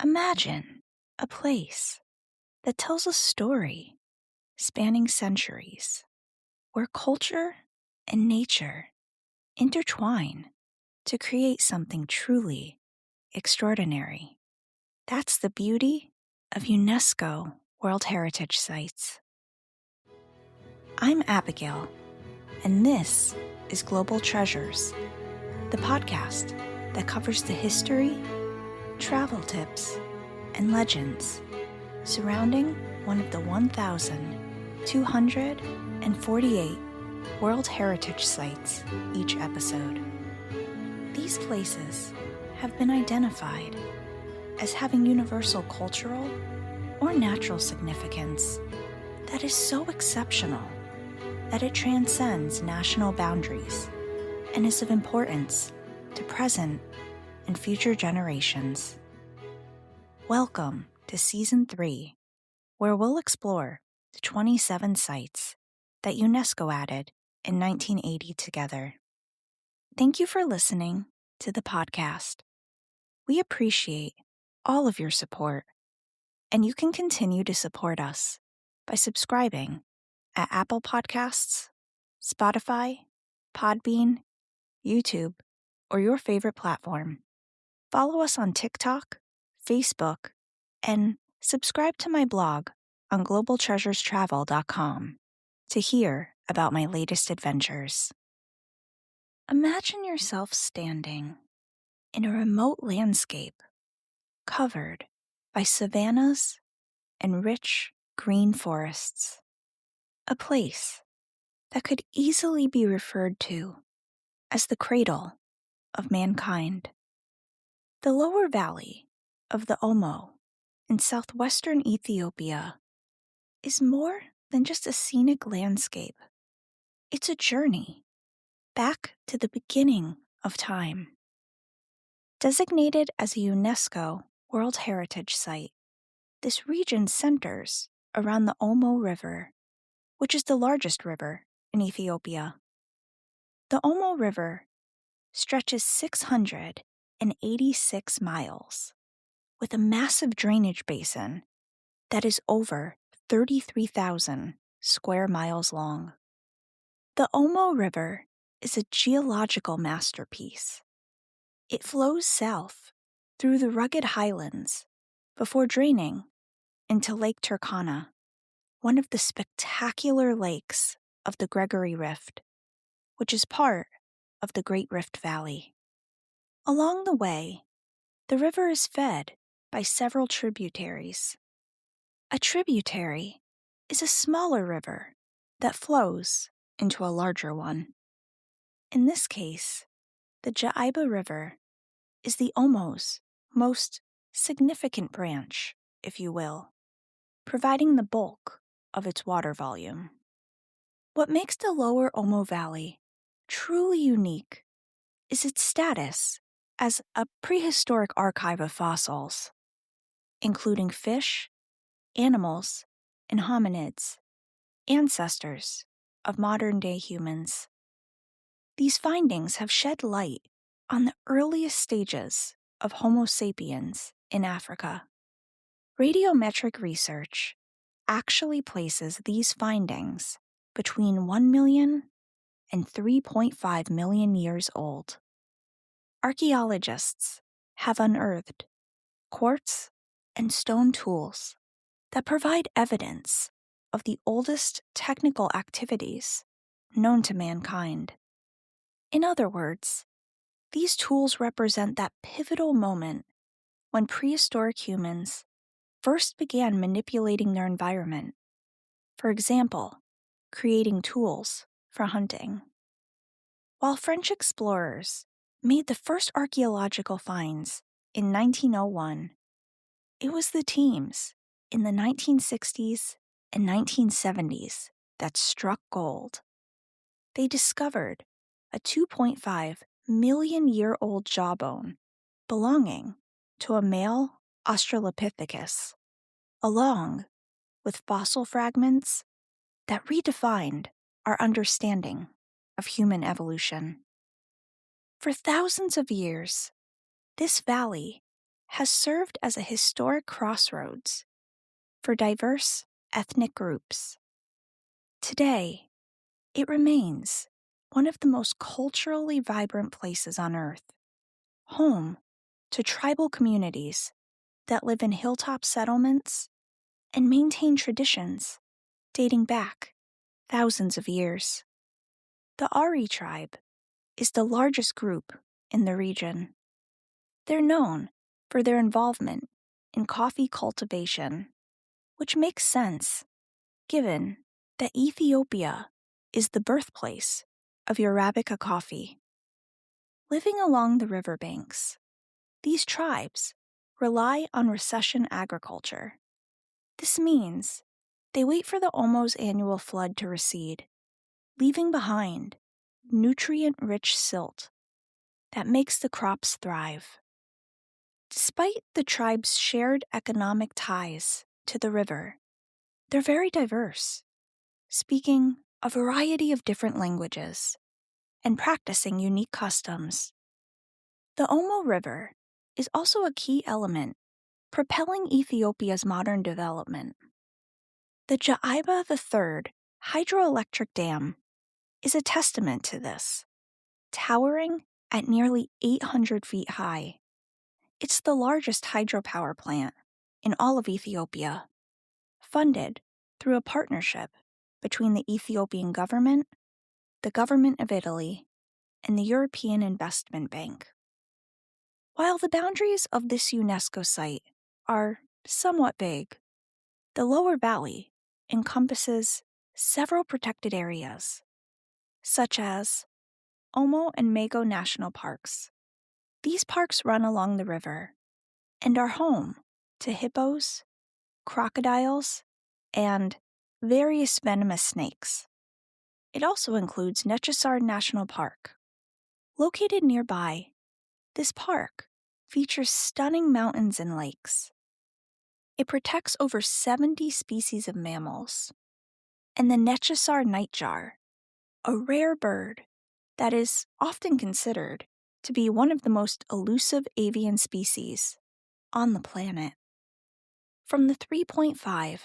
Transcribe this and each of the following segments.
Imagine a place that tells a story spanning centuries, where culture and nature intertwine to create something truly extraordinary. That's the beauty of UNESCO World Heritage Sites. I'm Abigail, and this is Global Treasures, the podcast that covers the history, travel tips, and legends surrounding one of the 1,248 World Heritage Sites each episode. These places have been identified as having universal cultural or natural significance that is so exceptional that it transcends national boundaries and is of importance to present and future generations. Welcome to Season 3, where we'll explore the 27 sites that UNESCO added in 1980 together. Thank you for listening to the podcast. We appreciate all of your support, and you can continue to support us by subscribing at Apple Podcasts, Spotify, Podbean, YouTube, or your favorite platform. Follow us on TikTok, Facebook, and subscribe to my blog on globaltreasurestravel.com to hear about my latest adventures. Imagine yourself standing in a remote landscape covered by savannas and rich green forests, a place that could easily be referred to as the cradle of mankind. The lower valley of the Omo in southwestern Ethiopia is more than just a scenic landscape. It's a journey back to the beginning of time. Designated as a UNESCO World Heritage Site, this region centers around the Omo River, which is the largest river in Ethiopia. The Omo River stretches 686 miles, with a massive drainage basin that is over 33,000 square miles long. The Omo River is a geological masterpiece. It flows south through the rugged highlands before draining into Lake Turkana, one of the spectacular lakes of the Gregory Rift, which is part of the Great Rift Valley. Along the way, the river is fed by several tributaries. A tributary is a smaller river that flows into a larger one. In this case, the Jaiba River is the Omo's most significant branch, if you will, providing the bulk of its water volume. What makes the lower Omo Valley truly unique is its status as a prehistoric archive of fossils, including fish, animals, and hominids, ancestors of modern-day humans. These findings have shed light on the earliest stages of Homo sapiens in Africa. Radiometric research actually places these findings between 1 million and 3.5 million years old. Archaeologists have unearthed quartz and stone tools that provide evidence of the oldest technical activities known to mankind. In other words, these tools represent that pivotal moment when prehistoric humans first began manipulating their environment, for example, creating tools for hunting. While French explorers made the first archaeological finds in 1901, it was the teams in the 1960s and 1970s that struck gold. They discovered a 2.5 million year old jawbone belonging to a male Australopithecus, along with fossil fragments that redefined our understanding of human evolution. For thousands of years, this valley has served as a historic crossroads for diverse ethnic groups. Today, it remains one of the most culturally vibrant places on Earth, home to tribal communities that live in hilltop settlements and maintain traditions dating back thousands of years. The Ari tribe is the largest group in the region. They're known for their involvement in coffee cultivation, which makes sense given that Ethiopia is the birthplace of Arabica coffee. Living along the riverbanks, these tribes rely on recession agriculture. This means they wait for the Omo's annual flood to recede, leaving behind nutrient-rich silt that makes the crops thrive. Despite the tribe's shared economic ties to the river, they're very diverse, speaking a variety of different languages and practicing unique customs. The Omo River is also a key element propelling Ethiopia's modern development. The Jaiba III hydroelectric dam is a testament to this, towering at nearly 800 feet high. It's the largest hydropower plant in all of Ethiopia, funded through a partnership between the Ethiopian government, the government of Italy, and the European Investment Bank. While the boundaries of this UNESCO site are somewhat vague, the lower valley encompasses several protected areas, such as Omo and Mago National Parks. These parks run along the river and are home to hippos, crocodiles, and various venomous snakes. It also includes Netchesar National Park. Located nearby, this park features stunning mountains and lakes. It protects over 70 species of mammals, and the Netchesar nightjar, a rare bird that is often considered to be one of the most elusive avian species on the planet. From the 3.5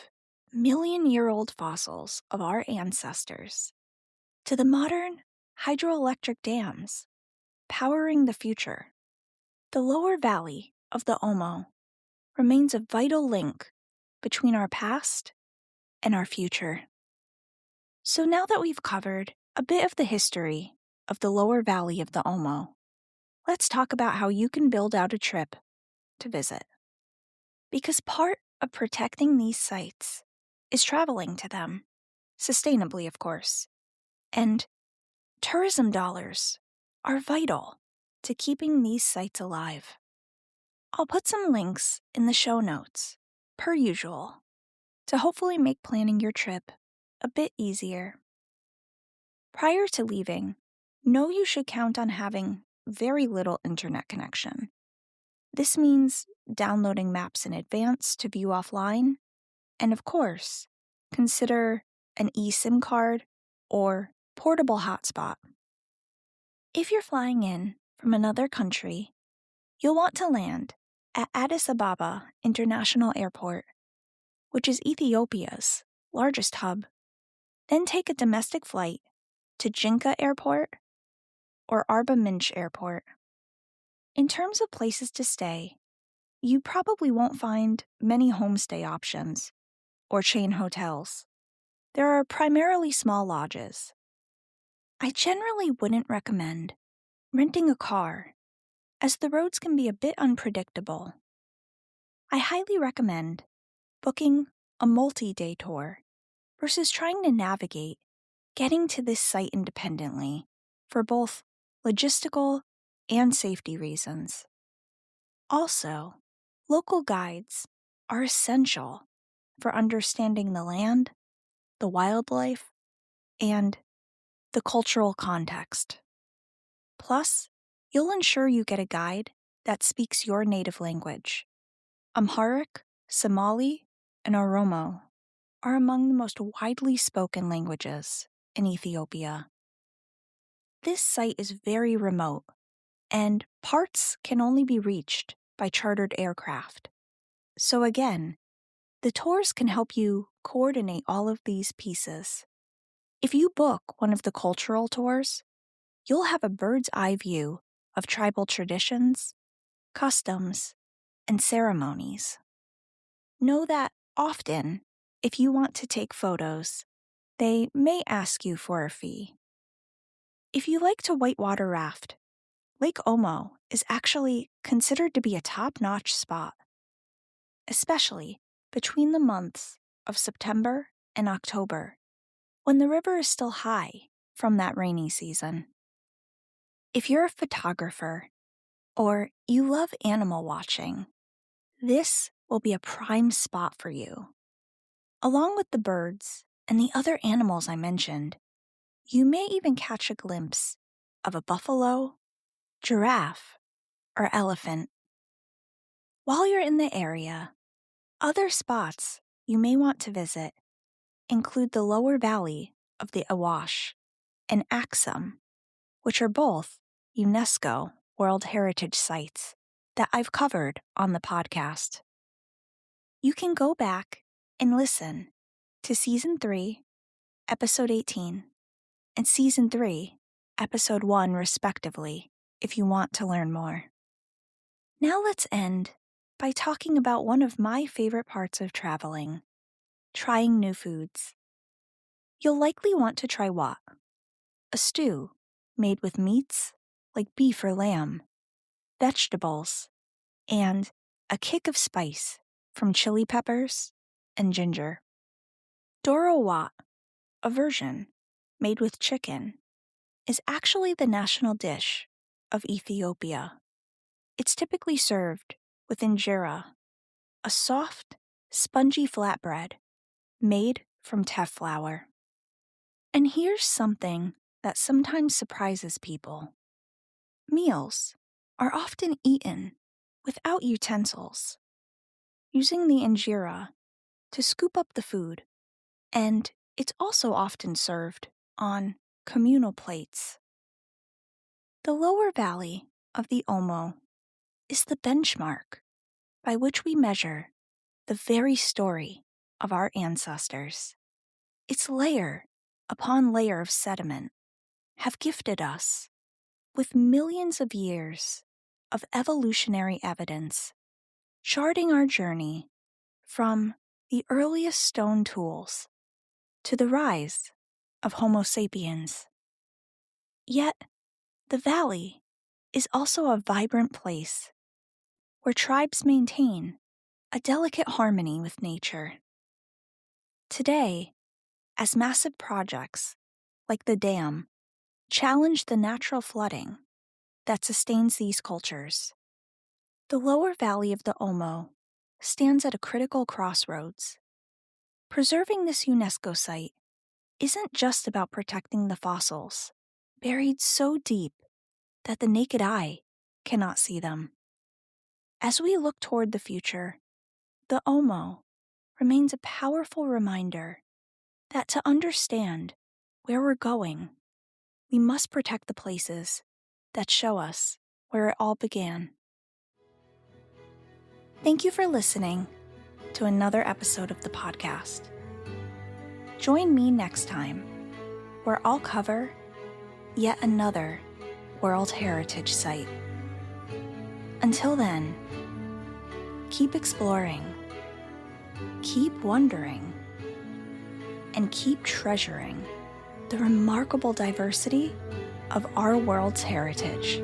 million-year-old fossils of our ancestors to the modern hydroelectric dams powering the future, the lower valley of the Omo remains a vital link between our past and our future. So now that we've covered a bit of the history of the lower valley of the Omo, let's talk about how you can build out a trip to visit. Because part of protecting these sites is traveling to them, sustainably, of course. And tourism dollars are vital to keeping these sites alive. I'll put some links in the show notes, per usual, to hopefully make planning your trip a bit easier. Prior to leaving, know you should count on having very little internet connection. This means downloading maps in advance to view offline, and of course, consider an eSIM card or portable hotspot. If you're flying in from another country, you'll want to land at Addis Ababa International Airport, which is Ethiopia's largest hub. Then take a domestic flight to Jinka Airport or Arba Minch Airport. In terms of places to stay, you probably won't find many homestay options or chain hotels. There are primarily small lodges. I generally wouldn't recommend renting a car, as the roads can be a bit unpredictable. I highly recommend booking a multi-day tour versus trying to navigate getting to this site independently for both logistical and safety reasons. Also, local guides are essential for understanding the land, the wildlife, and the cultural context. Plus, you'll ensure you get a guide that speaks your native language. Amharic, Somali, and Oromo are among the most widely spoken languages in Ethiopia. This site is very remote, and parts can only be reached by chartered aircraft. So again, the tours can help you coordinate all of these pieces. If you book one of the cultural tours, you'll have a bird's eye view of tribal traditions, customs, and ceremonies. Know that often, if you want to take photos, they may ask you for a fee. If you like to whitewater raft, Lake Omo is actually considered to be a top-notch spot, especially between the months of September and October, when the river is still high from that rainy season. If you're a photographer or you love animal watching, this will be a prime spot for you. Along with the birds and the other animals I mentioned, you may even catch a glimpse of a buffalo, giraffe, or elephant. While you're in the area, other spots you may want to visit include the lower valley of the Awash and Axum, which are both UNESCO World Heritage Sites that I've covered on the podcast. You can go back and listen to Season 3, Episode 18, and Season 3, Episode 1, respectively, if you want to learn more. Now let's end by talking about one of my favorite parts of traveling, trying new foods. You'll likely want to try wat, a stew made with meats like beef or lamb, vegetables, and a kick of spice from chili peppers and ginger. Doro wat, a version made with chicken, is actually the national dish of Ethiopia. It's typically served with injera, a soft, spongy flatbread made from teff flour. And here's something that sometimes surprises people. Meals are often eaten without utensils, using the injera to scoop up the food, and it's also often served on communal plates. The lower valley of the Omo is the benchmark by which we measure the very story of our ancestors. Its layer upon layer of sediment have gifted us with millions of years of evolutionary evidence, charting our journey from the earliest stone tools to the rise of Homo sapiens. Yet, the valley is also a vibrant place where tribes maintain a delicate harmony with nature. Today, as massive projects like the dam challenge the natural flooding that sustains these cultures, the lower valley of the Omo stands at a critical crossroads. Preserving this UNESCO site isn't just about protecting the fossils, buried so deep that the naked eye cannot see them. As we look toward the future, the Omo remains a powerful reminder that to understand where we're going, we must protect the places that show us where it all began. Thank you for listening to another episode of the podcast. Join me next time, where I'll cover yet another World Heritage Site. Until then, keep exploring, keep wondering, and keep treasuring the remarkable diversity of our world's heritage.